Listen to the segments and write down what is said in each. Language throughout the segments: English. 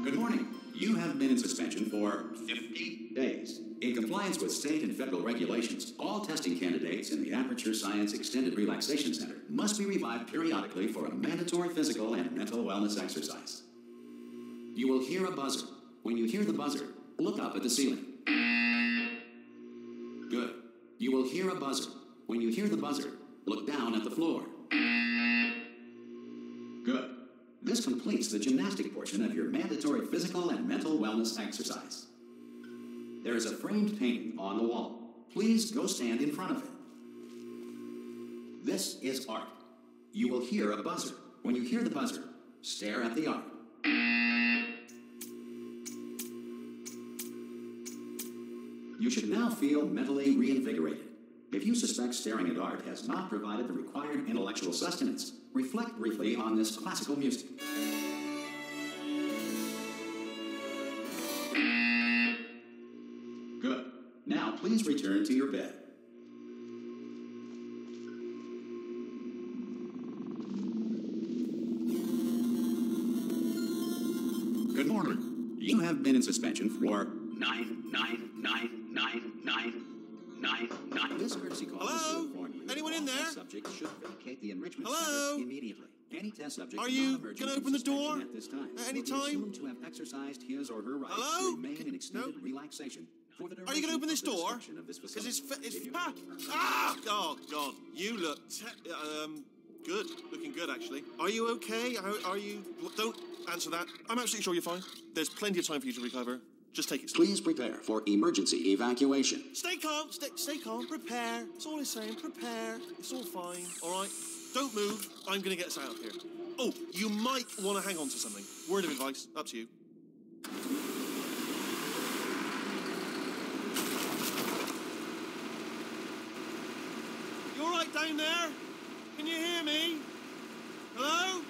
Good morning. You have been in suspension for 50 days. In compliance with state and federal regulations, all testing candidates in the Aperture Science Extended Relaxation Center must be revived periodically for a mandatory physical and mental wellness exercise. You will hear a buzzer. When you hear the buzzer, look up at the ceiling. Good. You will hear a buzzer. When you hear the buzzer, look down at the floor. Good. This completes the gymnastic portion of your mandatory physical and mental wellness exercise. There is a framed painting on the wall. Please go stand in front of it. This is art. You will hear a buzzer. When you hear the buzzer, stare at the art. You should now feel mentally reinvigorated. If you suspect staring at art has not provided the required intellectual sustenance, reflect briefly on this classical music. Good. Now please return to your bed. Good morning. You have been in suspension for 9999999. This courtesy call is to inform you. Anyone in there? Subject should vacate the enrichment Hello? center immediately. Any test subject Are you going to open the door at this time at any will be time? assumed to have exercised his or her rights Hello? to remain in extended relaxation for the duration Are you going to open this of the door? destruction of this Because facility. it's oh God, you look good, looking good actually. Are you okay? Are you? Don't answer that. I'm absolutely sure you're fine. There's plenty of time for you to recover. Just take it slow. Please prepare for emergency evacuation. Stay calm, stay calm, prepare. That's all he's saying, prepare. It's all fine, all right? Don't move, I'm gonna get us out of here. Oh, you might want to hang on to something. Word of advice, up to you. You all right down there? Can you hear me? Hello?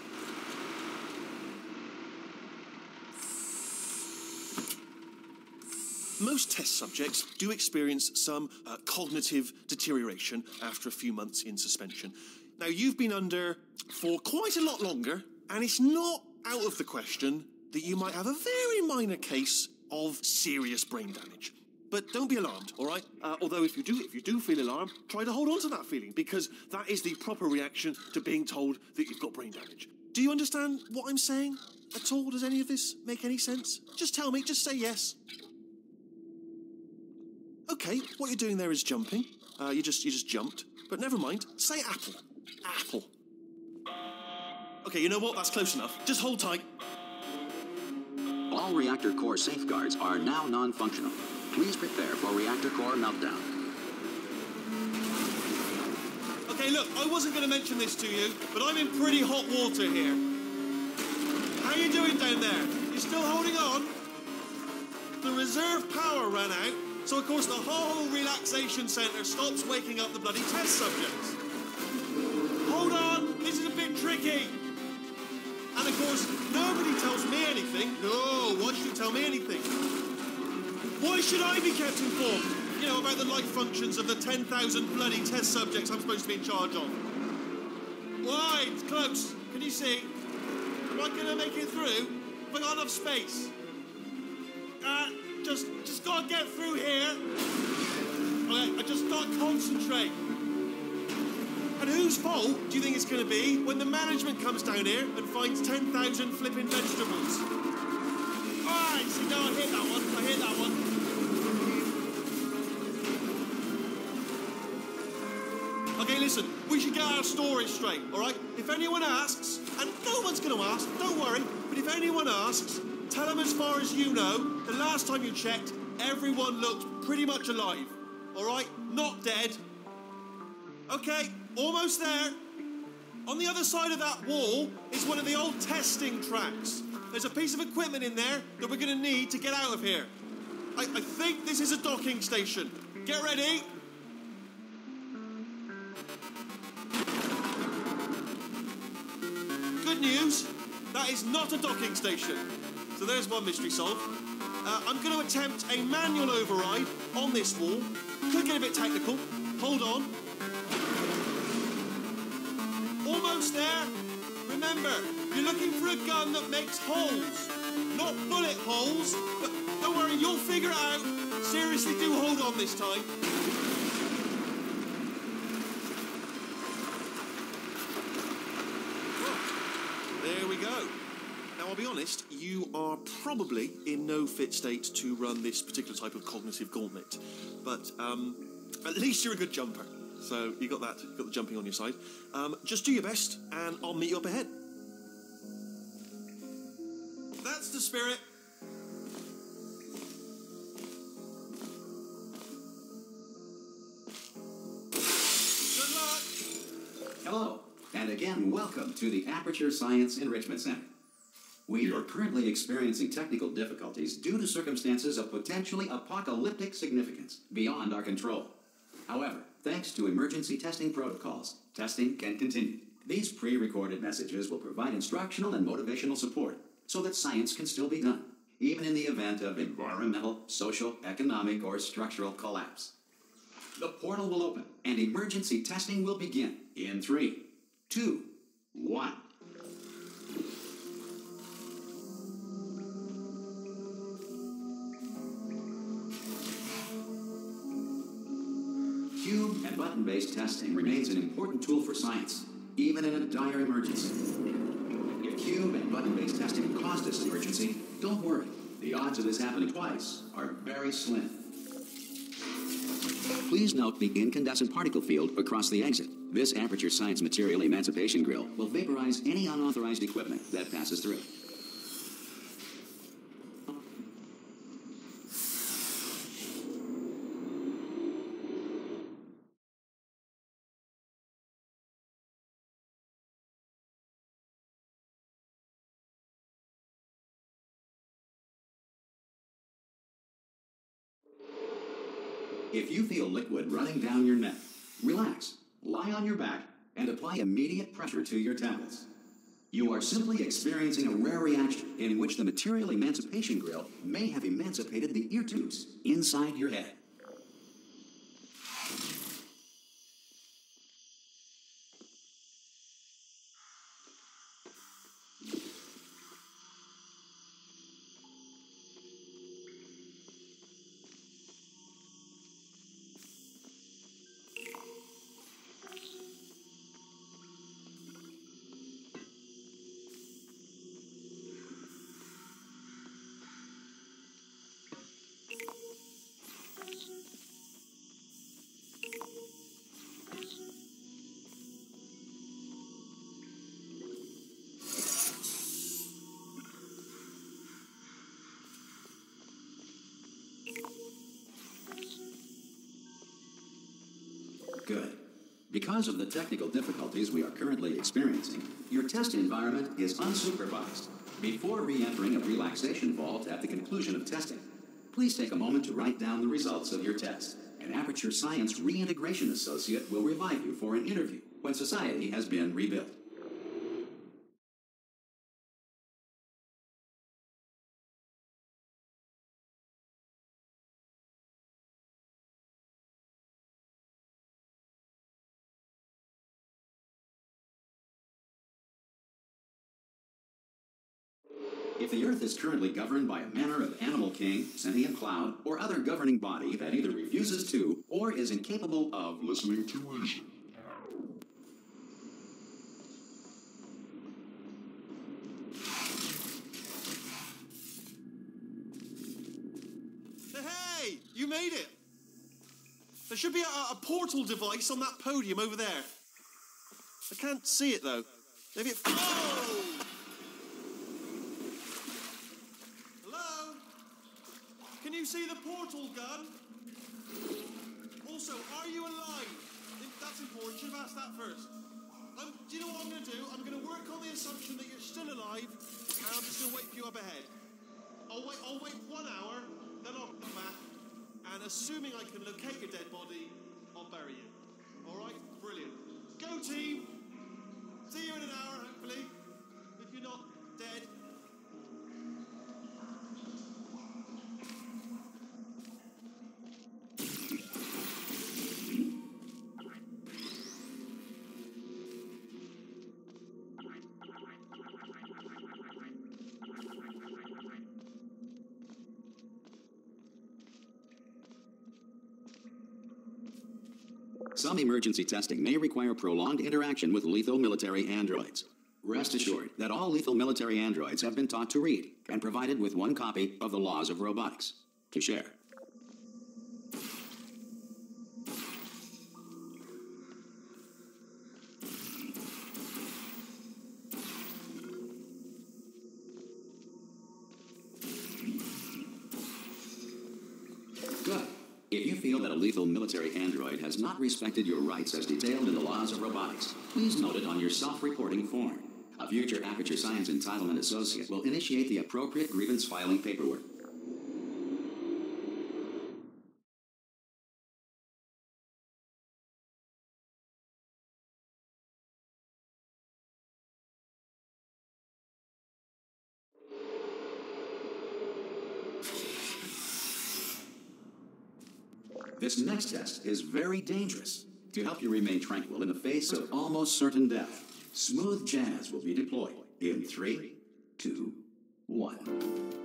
Most test subjects do experience some cognitive deterioration after a few months in suspension. Now, you've been under for quite a lot longer, and it's not out of the question that you might have a very minor case of serious brain damage. But don't be alarmed, all right? Although if you do feel alarmed, try to hold on to that feeling, because that is the proper reaction to being told that you've got brain damage. Do you understand what I'm saying at all? Does any of this make any sense? Just tell me, just say yes. Okay, what you're doing there is jumping. You just jumped. But never mind. Say apple. Apple. Okay, you know what? That's close enough. Just hold tight. All reactor core safeguards are now non-functional. Please prepare for reactor core meltdown. Okay, look, I wasn't going to mention this to you, but I'm in pretty hot water here. How you doing down there? You still holding on? The reserve power ran out. So, of course, the whole relaxation centre stops waking up the bloody test subjects. Hold on, this is a bit tricky. And, of course, nobody tells me anything. No, why should you tell me anything? Why should I be kept informed? You know, about the life functions of the 10,000 bloody test subjects I'm supposed to be in charge of. Why? It's close. Can you see? Am I going to make it through? Have I got enough space? Just gotta get through here. Okay, I just gotta concentrate. And whose fault do you think it's gonna be when the management comes down here and finds 10,000 flipping vegetables? Alright, so no, I hit that one. Okay, listen, we should get our story straight, alright? If anyone asks, and no one's gonna ask, don't worry, but if anyone asks, tell them as far as you know, the last time you checked, everyone looked pretty much alive. All right? Not dead. Okay, almost there. On the other side of that wall is one of the old testing tracks. There's a piece of equipment in there that we're going to need to get out of here. I think this is a docking station. Get ready. Good news, that is not a docking station. So there's one mystery solved. I'm going to attempt a manual override on this wall. Could get a bit technical. Hold on. Almost there. Remember, you're looking for a gun that makes holes. not bullet holes. But don't worry, you'll figure it out. Seriously, do hold on this time. There we go. Now, I'll be honest, you are probably in no fit state to run this particular type of cognitive gauntlet. But at least you're a good jumper. So you got that, you got the jumping on your side. Just do your best, and I'll meet you up ahead. That's the spirit. Good luck. Hello, and again, welcome to the Aperture Science Enrichment Center. We are currently experiencing technical difficulties due to circumstances of potentially apocalyptic significance beyond our control. However, thanks to emergency testing protocols, testing can continue. These pre-recorded messages will provide instructional and motivational support so that science can still be done, even in the event of environmental, social, economic, or structural collapse. The portal will open, and emergency testing will begin in 3, 2, 1. Cube and button-based testing remains an important tool for science, even in a dire emergency. If cube and button-based testing caused this emergency, don't worry. The odds of this happening twice are very slim. Please note the incandescent particle field across the exit. This Aperture Science Material Emancipation Grill will vaporize any unauthorized equipment that passes through. If you feel liquid running down your neck, relax, lie on your back, and apply immediate pressure to your temples. You are simply experiencing a rare reaction in which the Material Emancipation Grill may have emancipated the ear tubes inside your head. Good. Because of the technical difficulties we are currently experiencing, your test environment is unsupervised. Before re-entering a relaxation vault at the conclusion of testing, please take a moment to write down the results of your test. An Aperture Science Reintegration Associate will revive you for an interview when society has been rebuilt. If the Earth is currently governed by a manner of animal king, sentient cloud, or other governing body that either refuses to or is incapable of listening to reason. Hey, you made it! There should be a portal device on that podium over there. I can't see it, though. Maybe it... Oh! Hello? Can you see the portal gun? Also, are you alive? That's important. Should have asked that first. Do you know what I'm going to do? I'm going to work on the assumption that you're still alive, and I'm just going to wait for you up ahead. I'll wait 1 hour, then I'll come back, and assuming I can locate your dead body, I'll bury you. All right? Brilliant. Go, team! See you in an hour, hopefully. If you're not dead. Some emergency testing may require prolonged interaction with lethal military androids. Rest assured that all lethal military androids have been taught to read and provided with one copy of the Laws of Robotics to share. Good. If you feel that a lethal military android has not respected your rights as detailed in the Laws of Robotics, please note it on your self-reporting form. A future Aperture Science Entitlement Associate will initiate the appropriate grievance filing paperwork. This next test is very dangerous. To help you remain tranquil in the face of almost certain death, smooth jazz will be deployed in 3, 2, 1.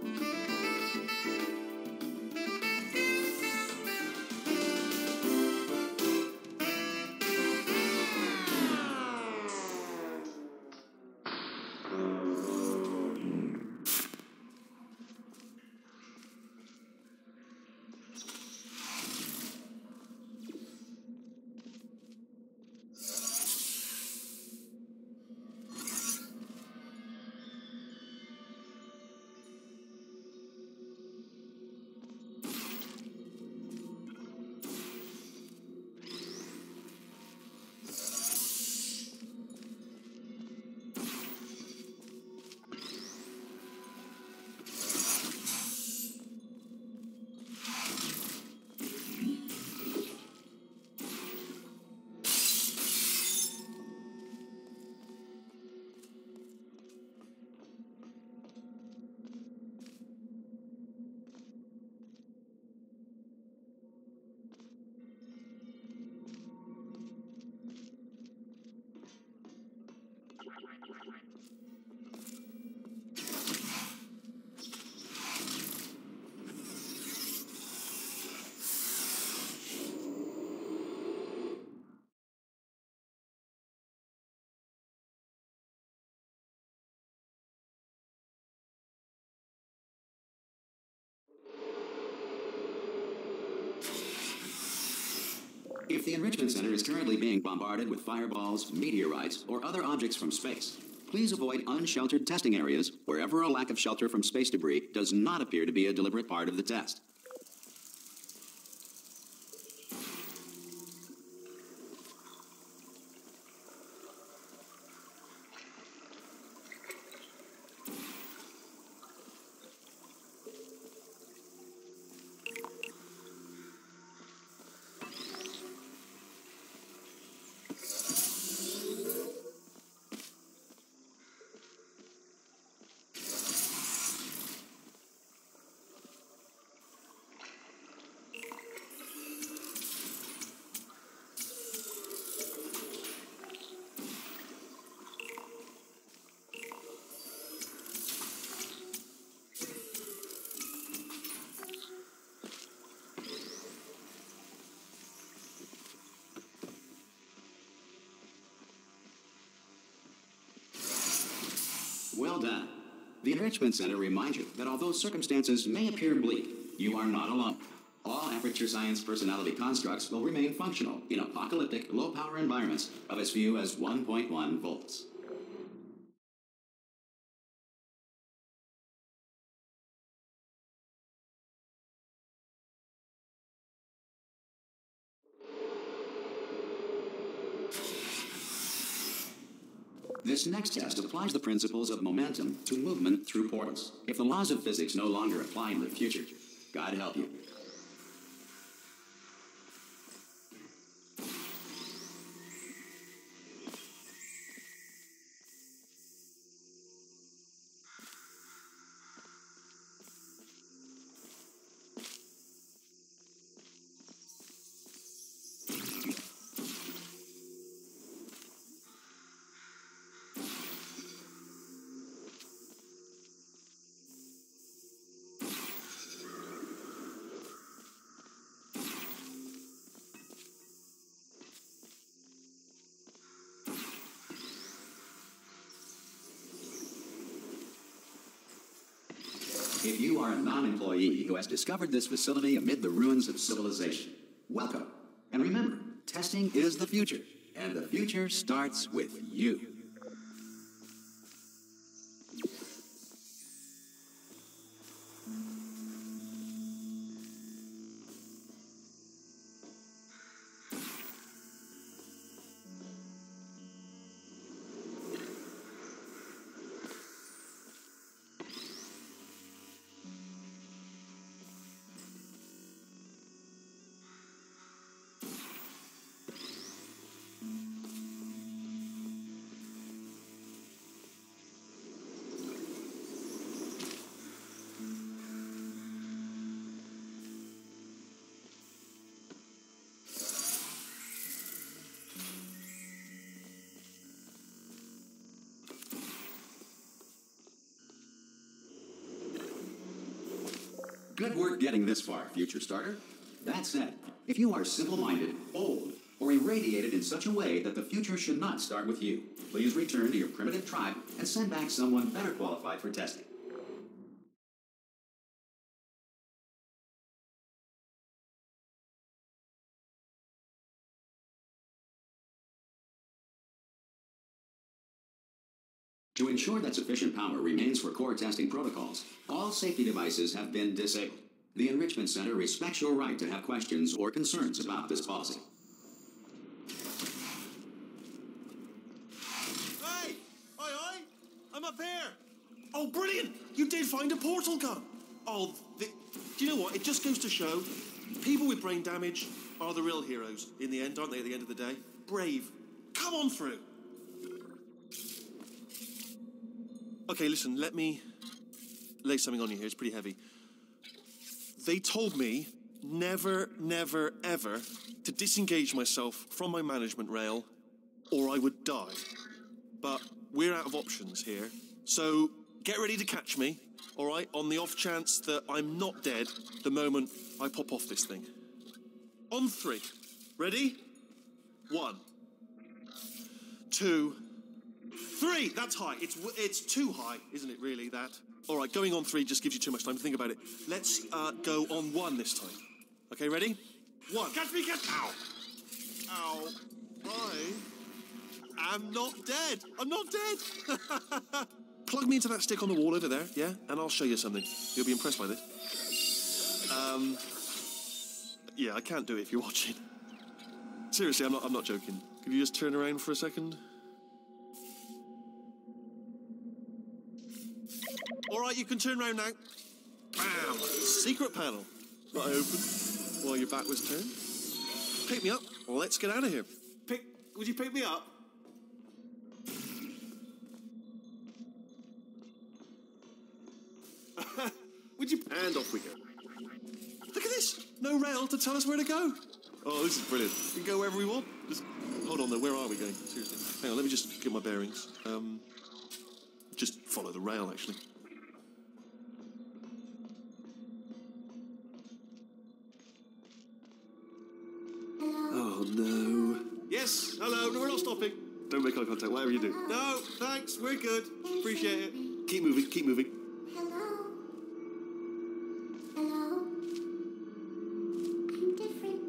If the Enrichment Center is currently being bombarded with fireballs, meteorites, or other objects from space, please avoid unsheltered testing areas wherever a lack of shelter from space debris does not appear to be a deliberate part of the test. Well done. The Enrichment Center reminds you that although circumstances may appear bleak, you are not alone. All Aperture Science personality constructs will remain functional in apocalyptic, low-power environments of as few as 1.1 volts. This next test applies the principles of momentum to movement through portals. If the laws of physics no longer apply in the future, God help you. if you are a non-employee who has discovered this facility amid the ruins of civilization, welcome. And remember, testing is the future, and the future starts with you. Good work getting this far, future starter. That said, if you are simple-minded, old, or irradiated in such a way that the future should not start with you, please return to your primitive tribe and send back someone better qualified for testing. To ensure that sufficient power remains for core testing protocols, all safety devices have been disabled. The Enrichment Center respects your right to have questions or concerns about this policy. Hey! Oi! I'm up here! Oh, brilliant! You did find a portal gun! Oh, do you know what? It just goes to show, people with brain damage are the real heroes in the end, aren't they, at the end of the day? Brave. Come on through! Okay, listen, let me lay something on you here. It's pretty heavy. They told me never, never, ever to disengage myself from my management rail or I would die. But we're out of options here. So get ready to catch me, all right, on the off chance that I'm not dead the moment I pop off this thing. On 3. Ready? 1, 2, 3. That's high. It's too high, isn't it, really, that? All right, going on 3 just gives you too much time to think about it. Let's go on 1 this time. Okay, ready? 1. Catch me, catch... Ow. Ow. I am not dead. I'm not dead. Plug me into that stick on the wall over there, yeah? And I'll show you something. You'll be impressed by this. Yeah, I can't do it if you're watching. Seriously, I'm not joking. Could you just turn around for a second? All right, you can turn around now. Bam! Secret panel. That I opened while your back was turned. Pick me up. Let's get out of here. Would you pick me up? Would you? And off we go. Look at this. No rail to tell us where to go. Oh, this is brilliant. We can go wherever we want. Just hold on though. Where are we going? Seriously. Hang on. Let me just get my bearings. Just follow the rail, actually. Oh, no. Yes, hello. No, we're not stopping. Don't make eye contact, whatever you do. No, thanks. We're good. Appreciate it. Keep moving, keep moving. Hello? Hello? I'm different.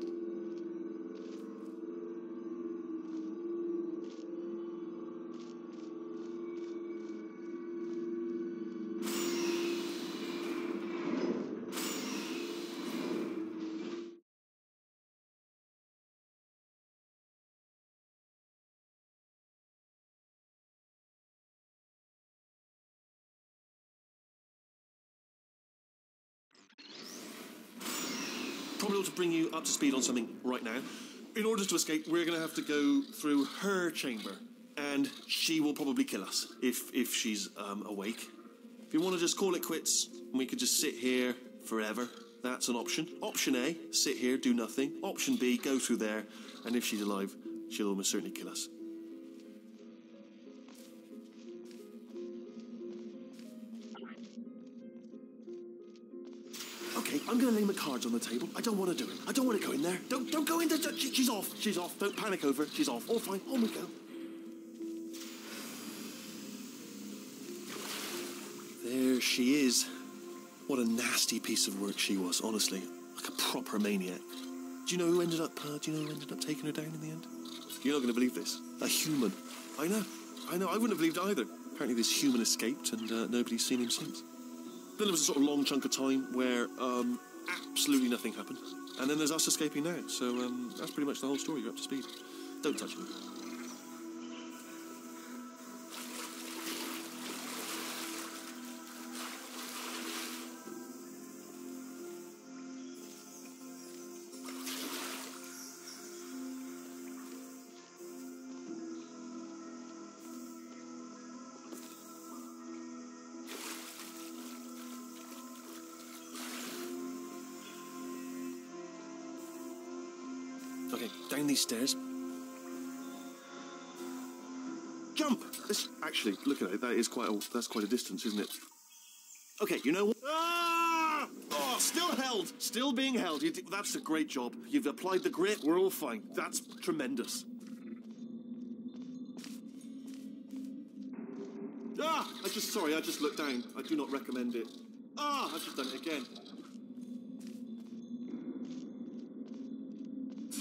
Probably ought to bring you up to speed on something right now. In order to escape, we're going to have to go through her chamber. And she will probably kill us if she's awake. If you want to just call it quits, and we could just sit here forever, that's an option. Option A, sit here, do nothing. Option B, go through there, and if she's alive, she'll almost certainly kill us. Okay, I'm going to lay my cards on the table. I don't want to do it. I don't want to go in there. Don't go in there. She's off. She's off. Don't panic over. She's off. All fine. On we go. There she is. What a nasty piece of work she was, honestly. Like a proper maniac. Do you know who ended up taking her down in the end? You're not going to believe this. A human. I know. I wouldn't have believed it either. Apparently this human escaped and nobody's seen him since. Then there was a sort of long chunk of time where absolutely nothing happened. And then there's us escaping now. So that's pretty much the whole story. You're up to speed. Don't touch him. Okay, down these stairs. Jump! Actually, look at it. That's quite a distance, isn't it? Okay, you know what? Ah! Oh, still held. Still being held. That's a great job. You've applied the grit. We're all fine. That's tremendous. Ah! I just looked down. I do not recommend it. Ah! I've just done it again.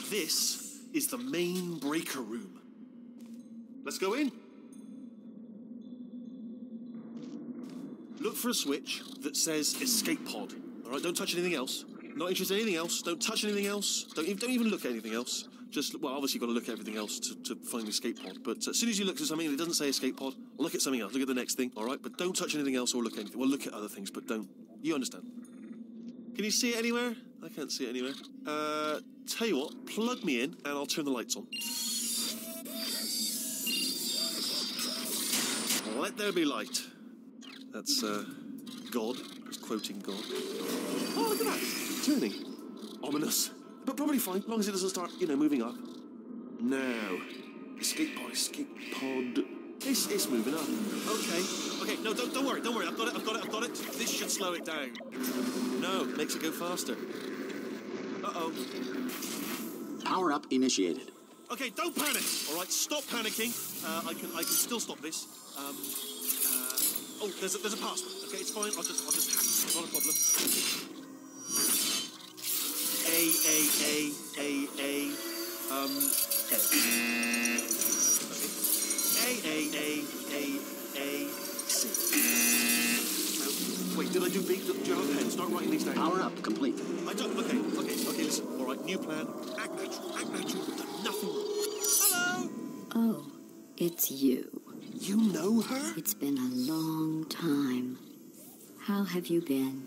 This is the main breaker room. Let's go in. Look for a switch that says escape pod. All right, don't touch anything else. Not interested in anything else. Don't touch anything else. Don't even look at anything else. Just, well, obviously you've got to look at everything else to find the escape pod. But as soon as you look at something and it doesn't say escape pod, look at something else. Look at the next thing, all right? But don't touch anything else or look at anything. Well, look at other things, but don't. You understand? Can you see it anywhere? I can't see it anywhere. Tell you what, plug me in and I'll turn the lights on. Let there be light. That's, God. He's quoting God. Oh, look at that. It's turning. Ominous. But probably fine, as long as it doesn't start, moving up. Now. Escape pod. It's moving up. Okay, no, don't worry. I've got it. This should slow it down. No, makes it go faster. Uh-oh. Power up initiated. Okay, don't panic. All right, stop panicking. I can still stop this. Oh, there's a password. Okay, it's fine. I'll just hack it. Not a problem. C. Wait, did I do B? Do you have a pen? Start writing these down. Power up complete. I don't. Okay, listen. All right, new plan. Act natural. We've done nothing wrong. Hello? Oh, it's you. You know her? It's been a long time. How have you been?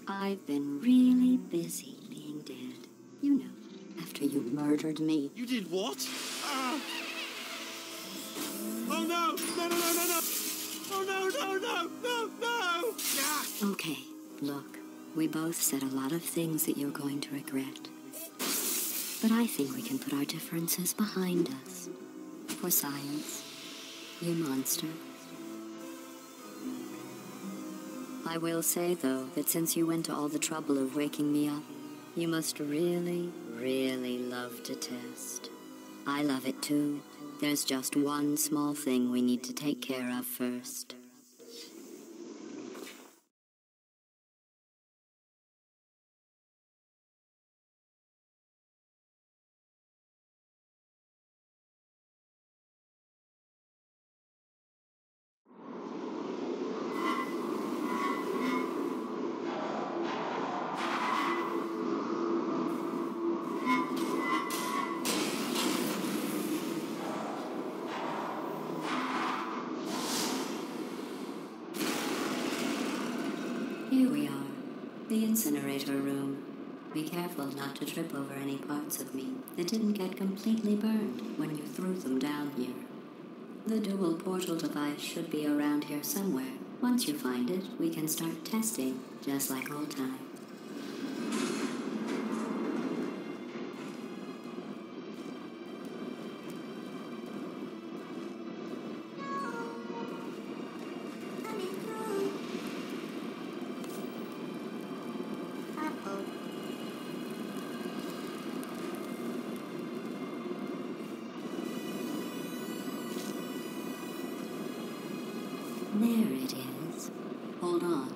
I've been really busy being dead. You know, after you murdered me. You did what? Ah! Oh no! No! Oh no! Yeah! Okay, look, we both said a lot of things that you're going to regret. But I think we can put our differences behind us. For science, you monster. I will say, though, that since you went to all the trouble of waking me up, you must really, really love to test. I love it too. There's just one small thing we need to take care of first. Here we are, the incinerator room. Be careful not to trip over any parts of me that didn't get completely burned when you threw them down here. The dual portal device should be around here somewhere. Once you find it, we can start testing, just like old times. There it is. Hold on.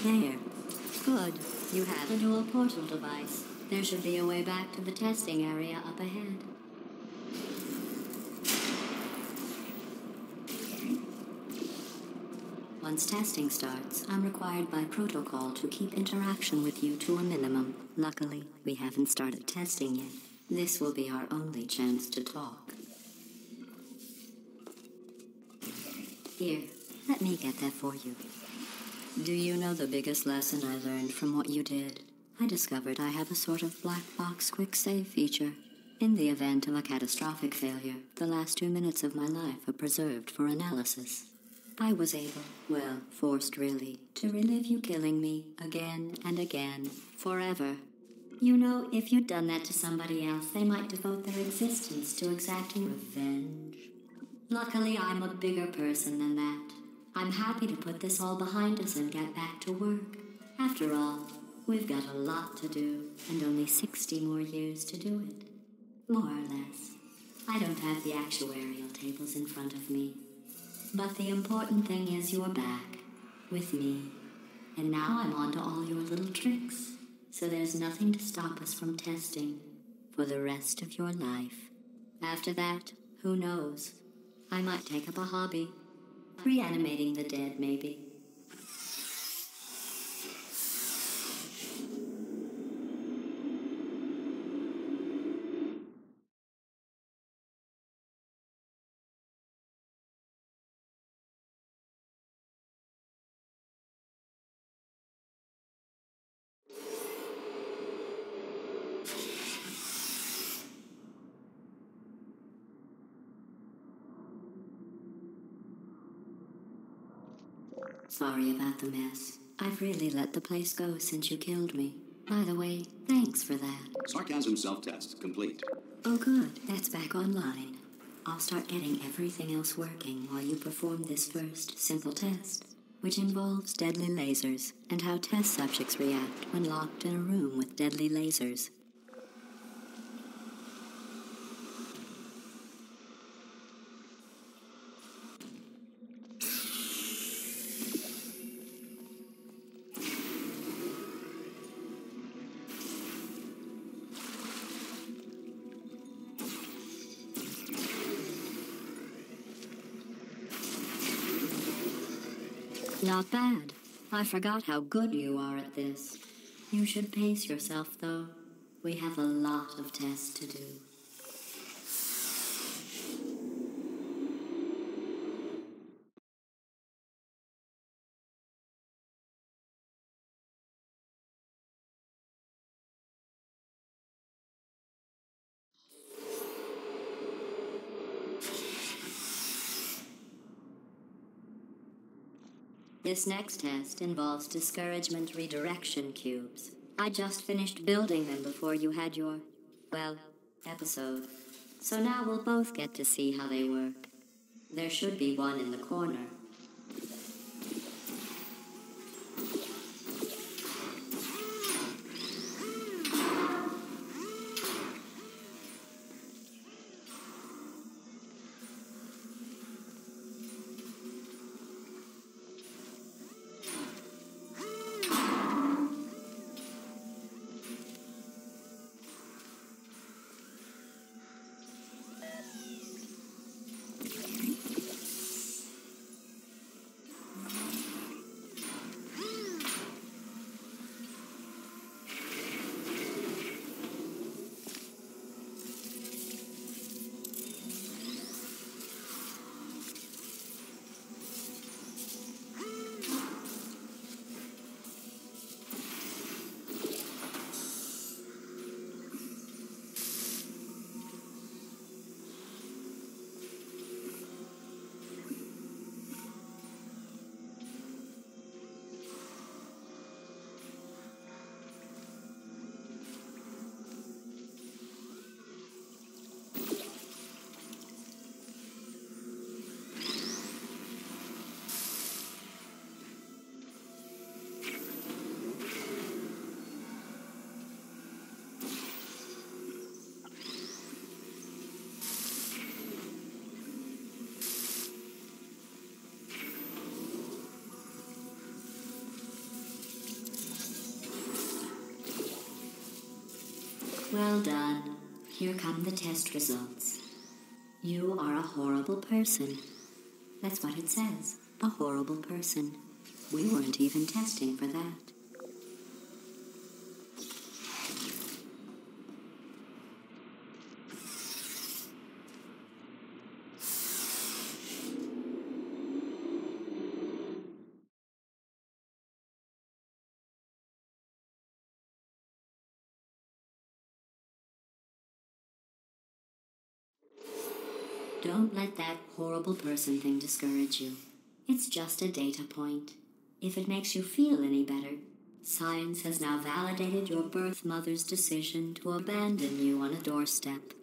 There. Good. You have a dual portal device. There should be a way back to the testing area up ahead. Once testing starts, I'm required by protocol to keep interaction with you to a minimum. Luckily, we haven't started testing yet. This will be our only chance to talk. Here, let me get that for you. Do you know the biggest lesson I learned from what you did? I discovered I have a sort of black box quick save feature. In the event of a catastrophic failure, the last 2 minutes of my life are preserved for analysis. I was able, well, forced really, to relive you killing me again and again, forever. You know, if you'd done that to somebody else, they might devote their existence to exacting revenge. Luckily, I'm a bigger person than that. I'm happy to put this all behind us and get back to work. After all, we've got a lot to do, and only 60 more years to do it. More or less. I don't have the actuarial tables in front of me. But the important thing is you're back, with me. And now I'm on to all your little tricks. So there's nothing to stop us from testing for the rest of your life. After that, who knows? I might take up a hobby. Reanimating the dead, maybe. Sorry about the mess. I've really let the place go since you killed me. By the way, thanks for that. Sarcasm self-test complete. Oh good, that's back online. I'll start getting everything else working while you perform this first simple test, which involves deadly lasers and how test subjects react when locked in a room with deadly lasers. Not bad. I forgot how good you are at this. You should pace yourself, though. We have a lot of tests to do. This next test involves discouragement redirection cubes. I just finished building them before you had your, well, episode. So now we'll both get to see how they work. There should be one in the corner. Well done. Here come the test results. You are a horrible person. That's what it says. A horrible person. We weren't even testing for that. Don't let that horrible person thing discourage you. It's just a data point. If it makes you feel any better, science has now validated your birth mother's decision to abandon you on a doorstep.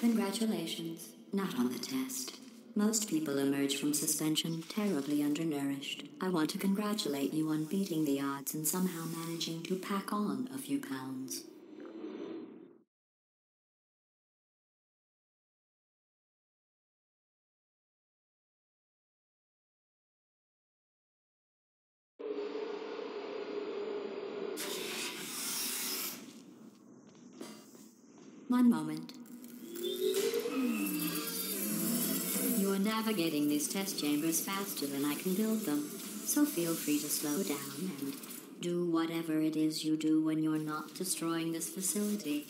Congratulations. Not on the test. Most people emerge from suspension terribly undernourished. I want to congratulate you on beating the odds and somehow managing to pack on a few pounds. One moment. You are navigating these test chambers faster than I can build them, so feel free to slow down and do whatever it is you do when you're not destroying this facility.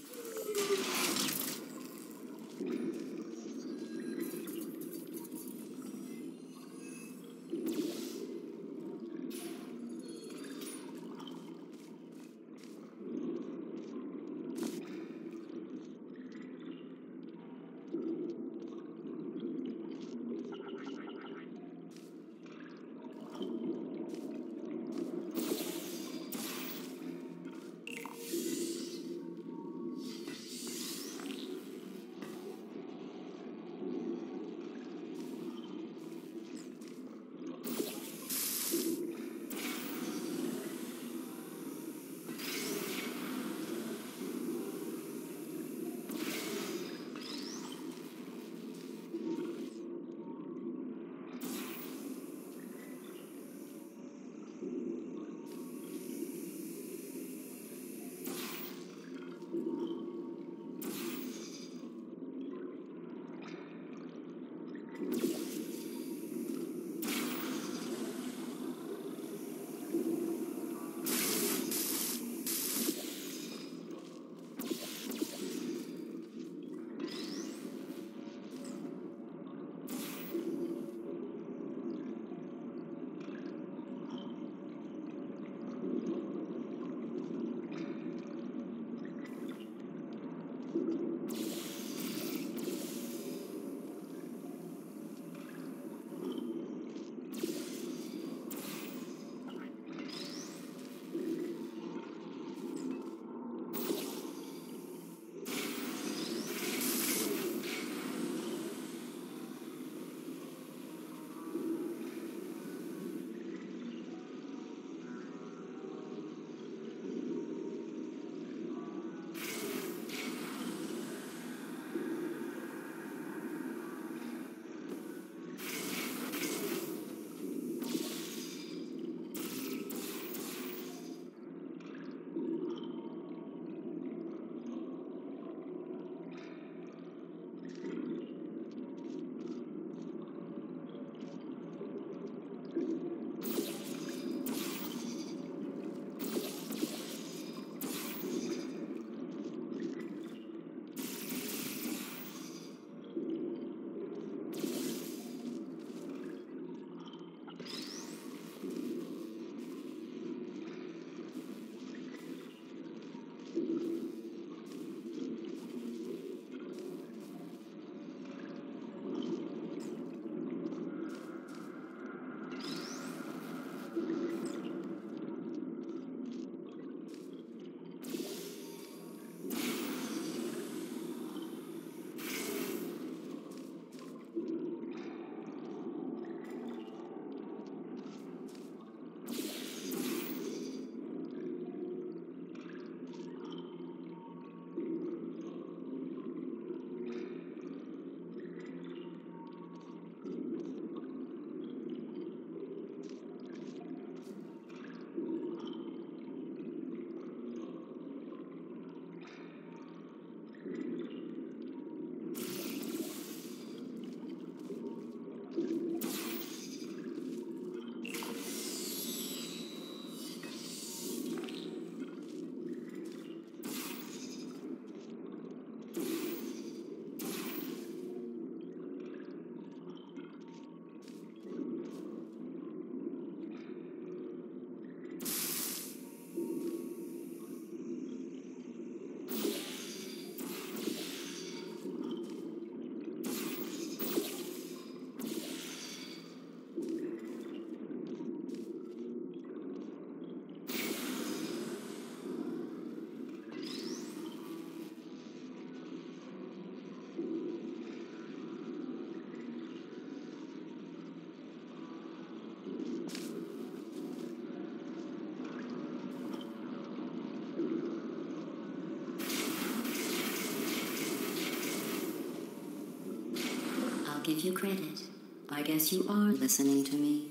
give you credit. I guess you are listening to me.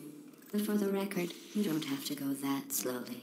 But for the record, you don't have to go that slowly.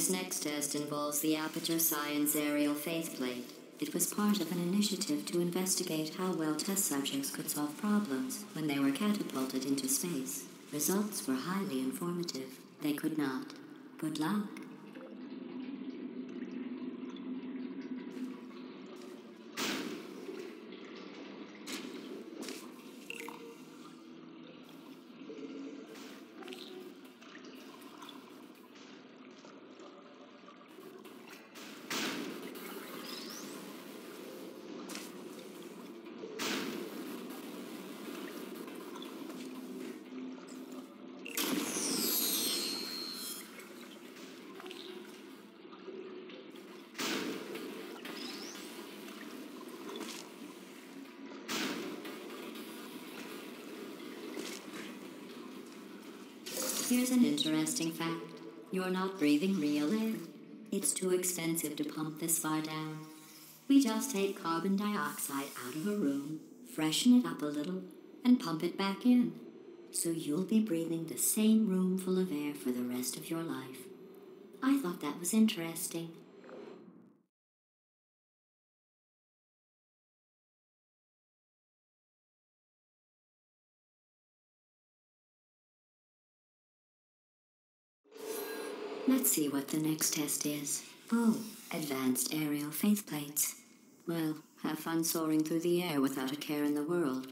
This next test involves the Aperture Science Aerial Faceplate. It was part of an initiative to investigate how well test subjects could solve problems when they were catapulted into space. Results were highly informative. They could not. Good luck. Here's an interesting fact. You're not breathing real air. It's too expensive to pump this far down. We just take carbon dioxide out of a room, freshen it up a little, and pump it back in. So you'll be breathing the same room full of air for the rest of your life. I thought that was interesting. Let's see what the next test is. Oh, advanced aerial faceplates. Well, have fun soaring through the air without a care in the world.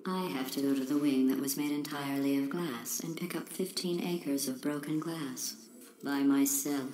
I have to go to the wing that was made entirely of glass and pick up 15 acres of broken glass. By myself.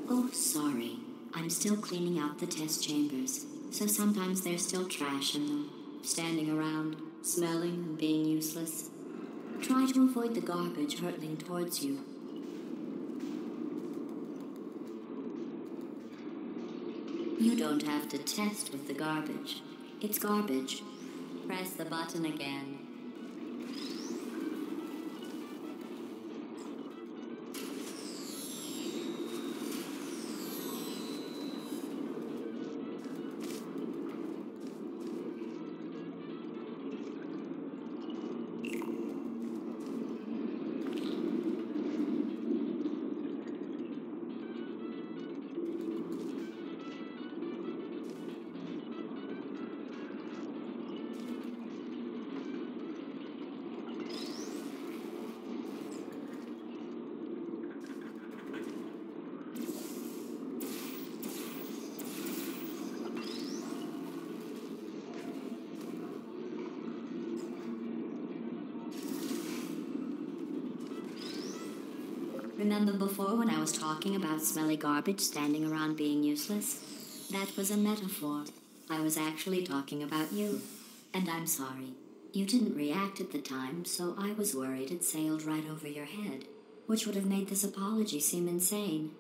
Oh, sorry. I'm still cleaning out the test chambers, so sometimes there's still trash in them, standing around, smelling and being useless. Try to avoid the garbage hurtling towards you. You don't have to test with the garbage. It's garbage. Press the button again. Remember before when I was talking about smelly garbage standing around being useless? That was a metaphor. I was actually talking about you. And I'm sorry. You didn't react at the time, so I was worried it sailed right over your head, which would have made this apology seem insane.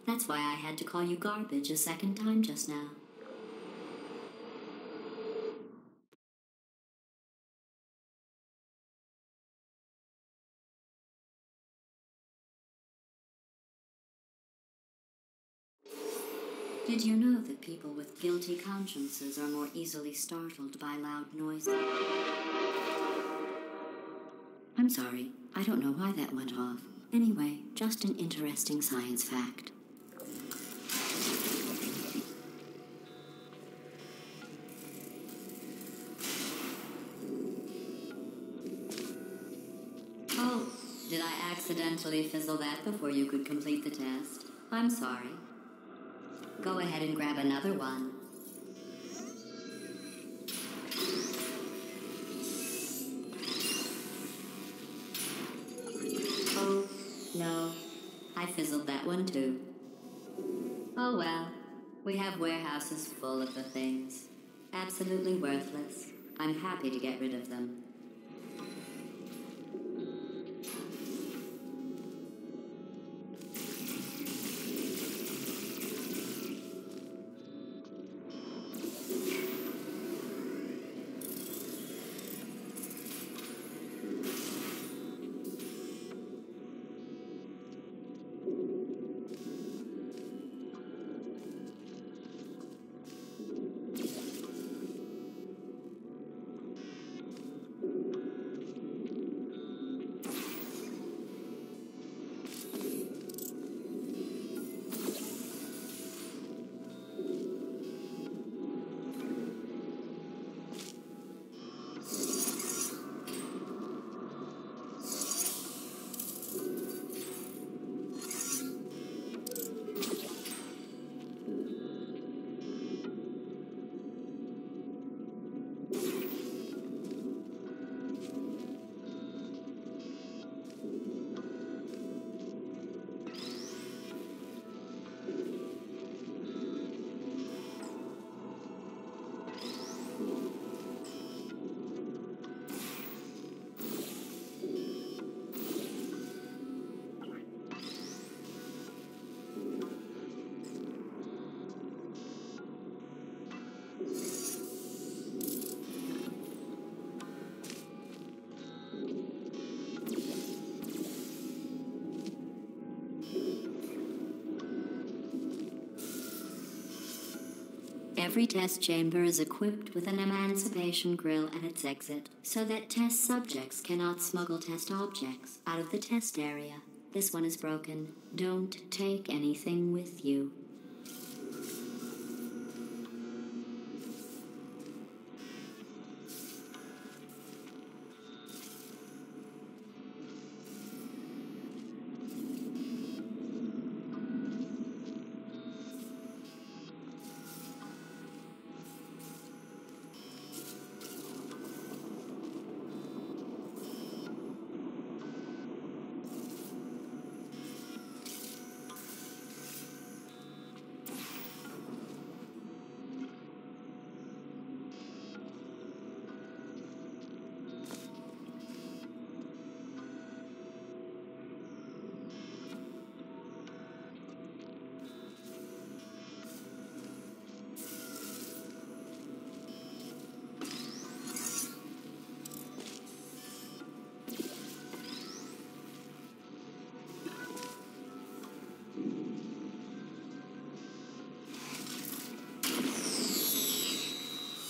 That's why I had to call you garbage a second time just now. Did you know that people with guilty consciences are more easily startled by loud noises? I'm sorry, I don't know why that went off. Anyway, just an interesting science fact. Oh, did I accidentally fizzle that before you could complete the test? I'm sorry. Go ahead and grab another one. Oh, no. I fizzled that one too. Oh well. We have warehouses full of the things. Absolutely worthless. I'm happy to get rid of them. Every test chamber is equipped with an emancipation grill at its exit, so that test subjects cannot smuggle test objects out of the test area. This one is broken. Don't take anything with you.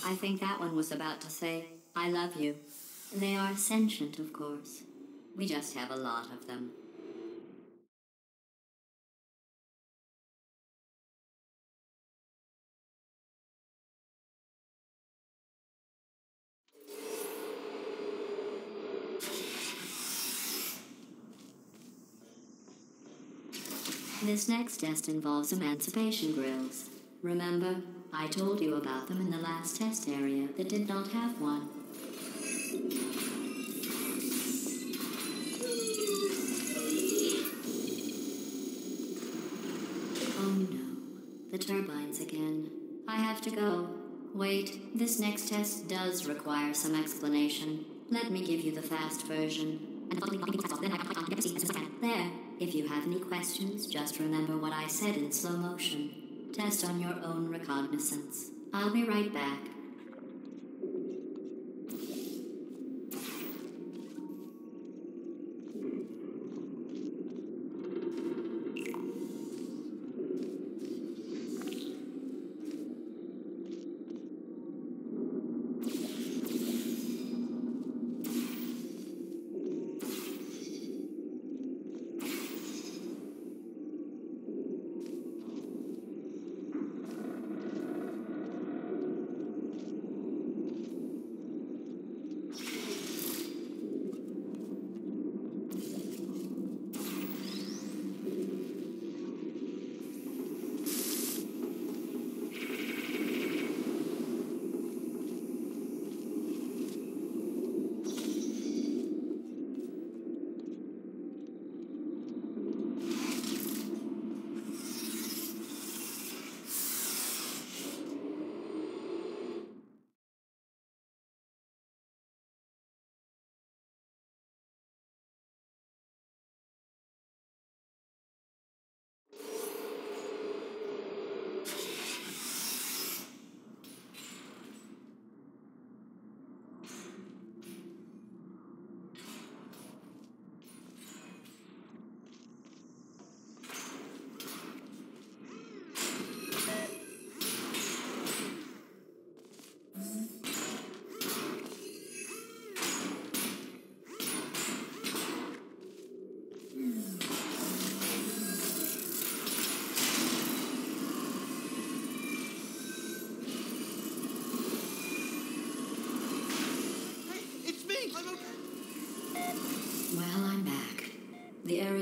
I think that one was about to say, I love you. They are sentient, of course. We just have a lot of them. This next test involves emancipation grills. Remember, I told you about them in the last test area that did not have one. Oh no, the turbines again. I have to go. Wait, this next test does require some explanation. Let me give you the fast version. There. If you have any questions, just remember what I said in slow motion. Test on your own recognizance. I'll be right back.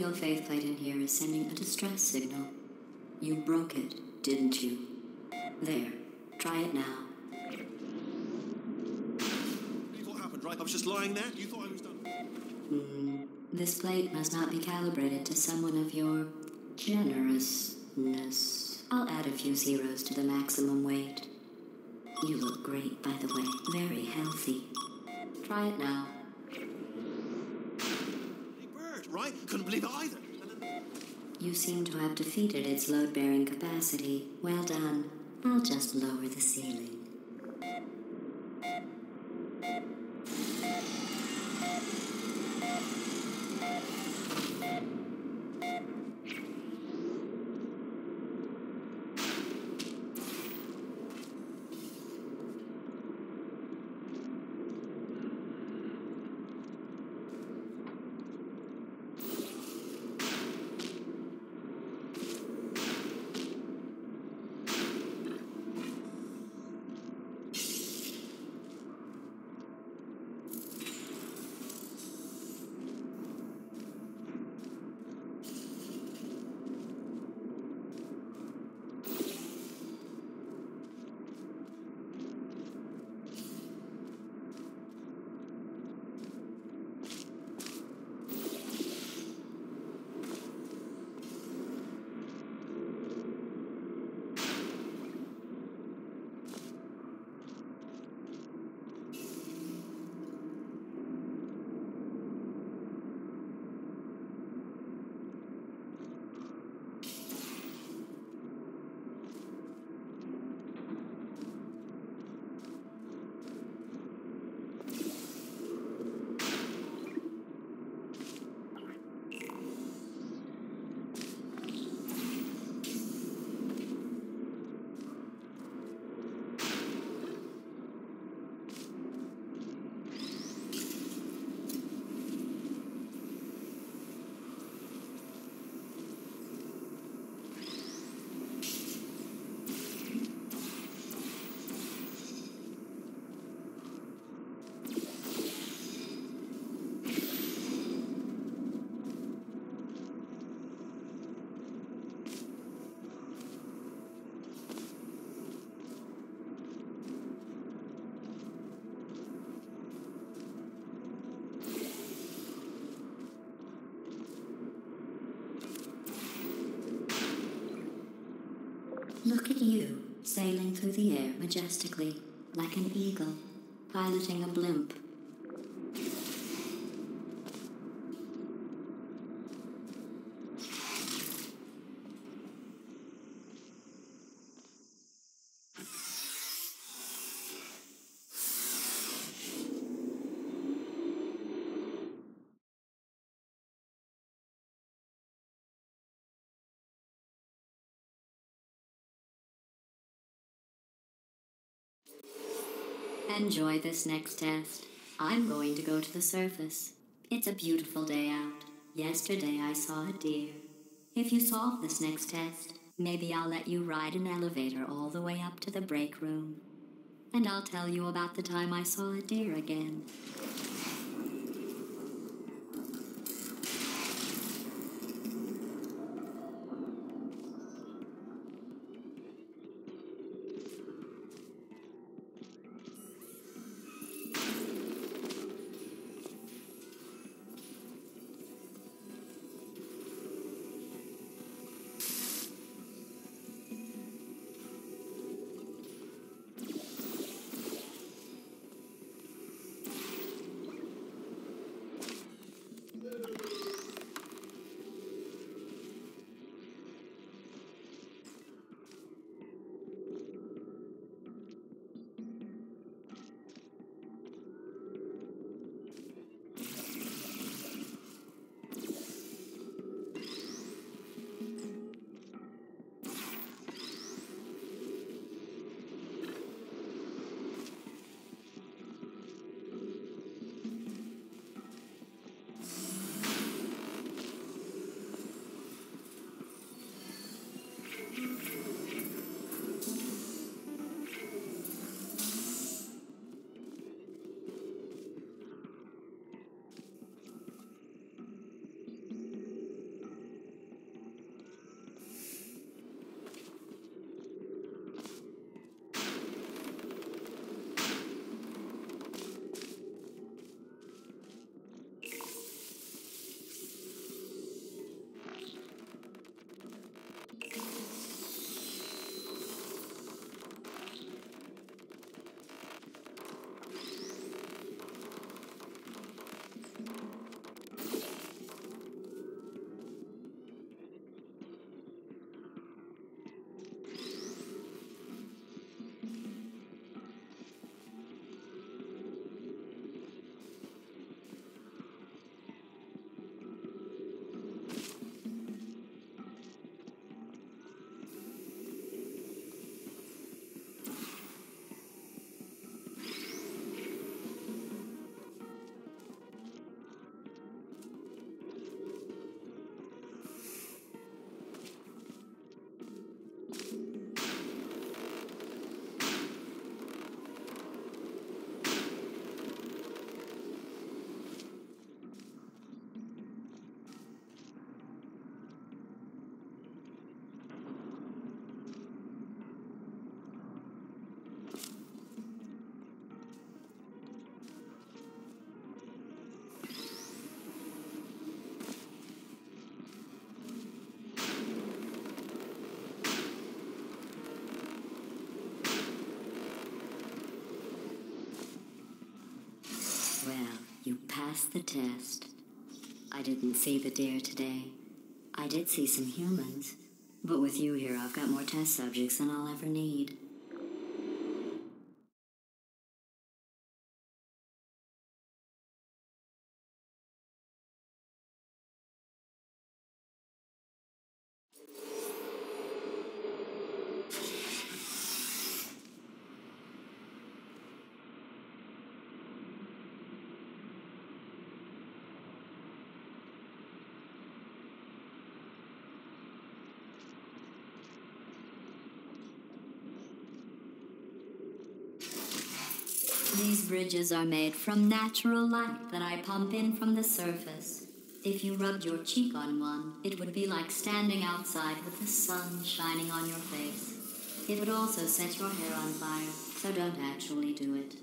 audio faceplate in here is sending a distress signal. You broke it, didn't you? There. Try it now. What happened, right? I was just lying there. You thought I was done. This plate must not be calibrated to someone of your generousness. I'll add a few zeros to the maximum weight. You look great, by the way. Very healthy. Try it now. Hey, bird, right? Couldn't believe it either. You seem to have defeated its load-bearing capacity. Well done. I'll just lower the ceiling. Look at you, sailing through the air majestically, like an eagle, piloting a blimp. Enjoy this next test. I'm going to go to the surface. It's a beautiful day out. Yesterday I saw a deer. If you solve this next test, maybe I'll let you ride an elevator all the way up to the break room. And I'll tell you about the time I saw a deer again. passed the test. I didn't see the deer today. I did see some humans. But with you here, I've got more test subjects than I'll ever need. These bridges are made from natural light that I pump in from the surface. If you rubbed your cheek on one, it would be like standing outside with the sun shining on your face. It would also set your hair on fire, so don't actually do it.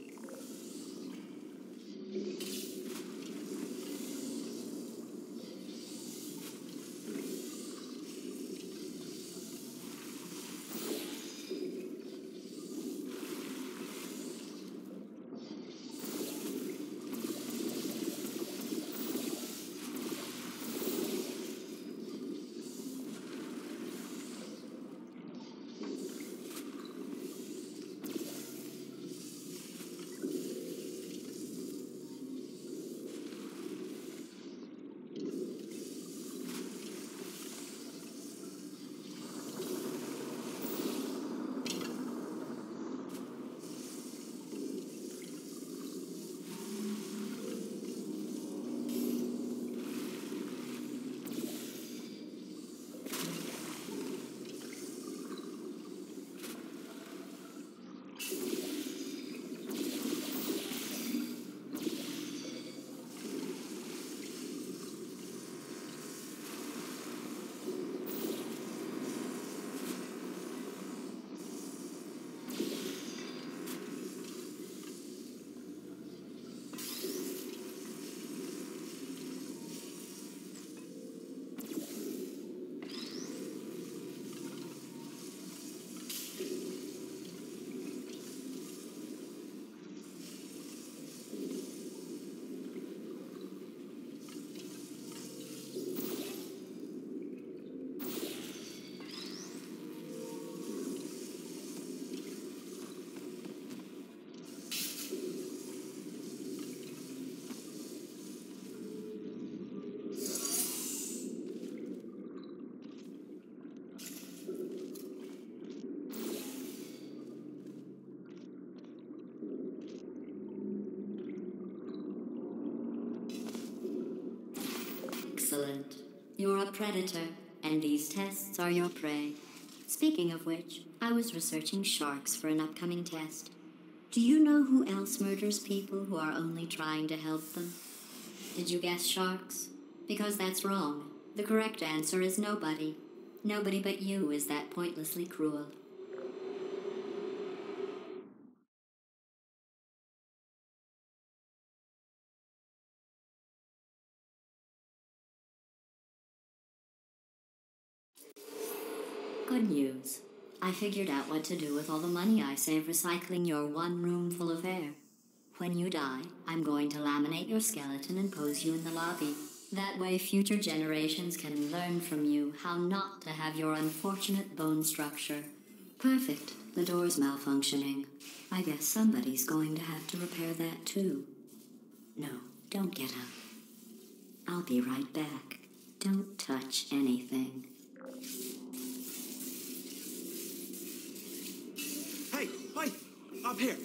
Excellent. You're a predator, and these tests are your prey. Speaking of which, I was researching sharks for an upcoming test. Do you know who else murders people who are only trying to help them? Did you guess sharks? Because that's wrong. The correct answer is nobody. Nobody but you is that pointlessly cruel. Good news. I figured out what to do with all the money I save recycling your one room full of air. When you die, I'm going to laminate your skeleton and pose you in the lobby. That way future generations can learn from you how not to have your unfortunate bone structure. Perfect. The door's malfunctioning. I guess somebody's going to have to repair that too. No, don't get up. I'll be right back. Don't touch anything. Hey, up here.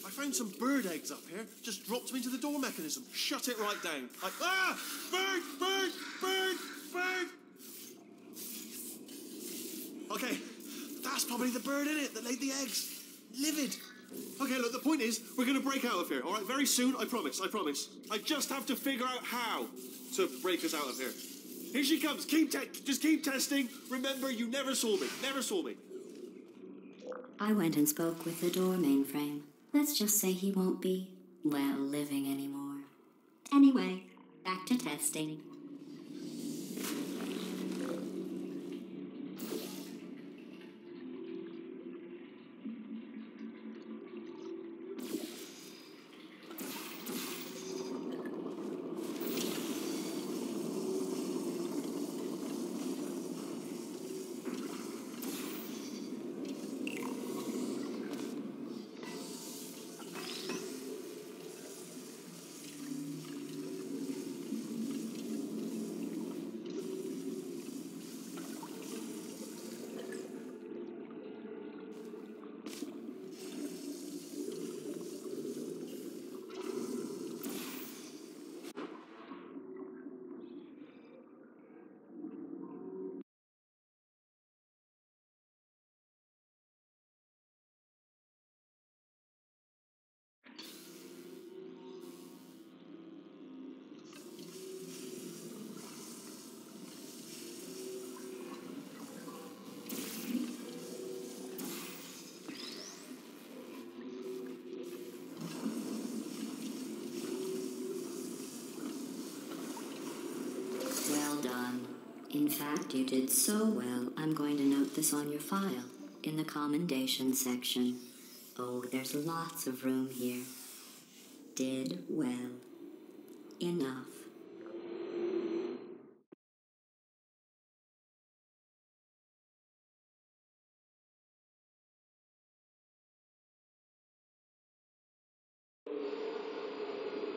I found some bird eggs up here. Just dropped them into the door mechanism. Shut it right down. Bird! Okay, that's probably the bird in it that laid the eggs. Livid. Okay, look, the point is, we're going to break out of here, all right? Very soon, I promise. I just have to figure out how to break us out of here. Here she comes. Just keep testing. Remember, you never saw me. I went and spoke with the door mainframe. Let's just say he won't be, well, living anymore. Anyway, back to testing. done. In fact, you did so well, I'm going to note this on your file, in the commendation section. Oh, there's lots of room here. Did well. Enough.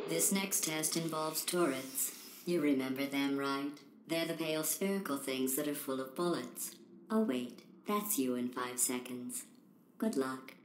This next test involves turrets. You remember them, right? They're the pale spherical things that are full of bullets. Oh wait, that's you in 5 seconds. Good luck.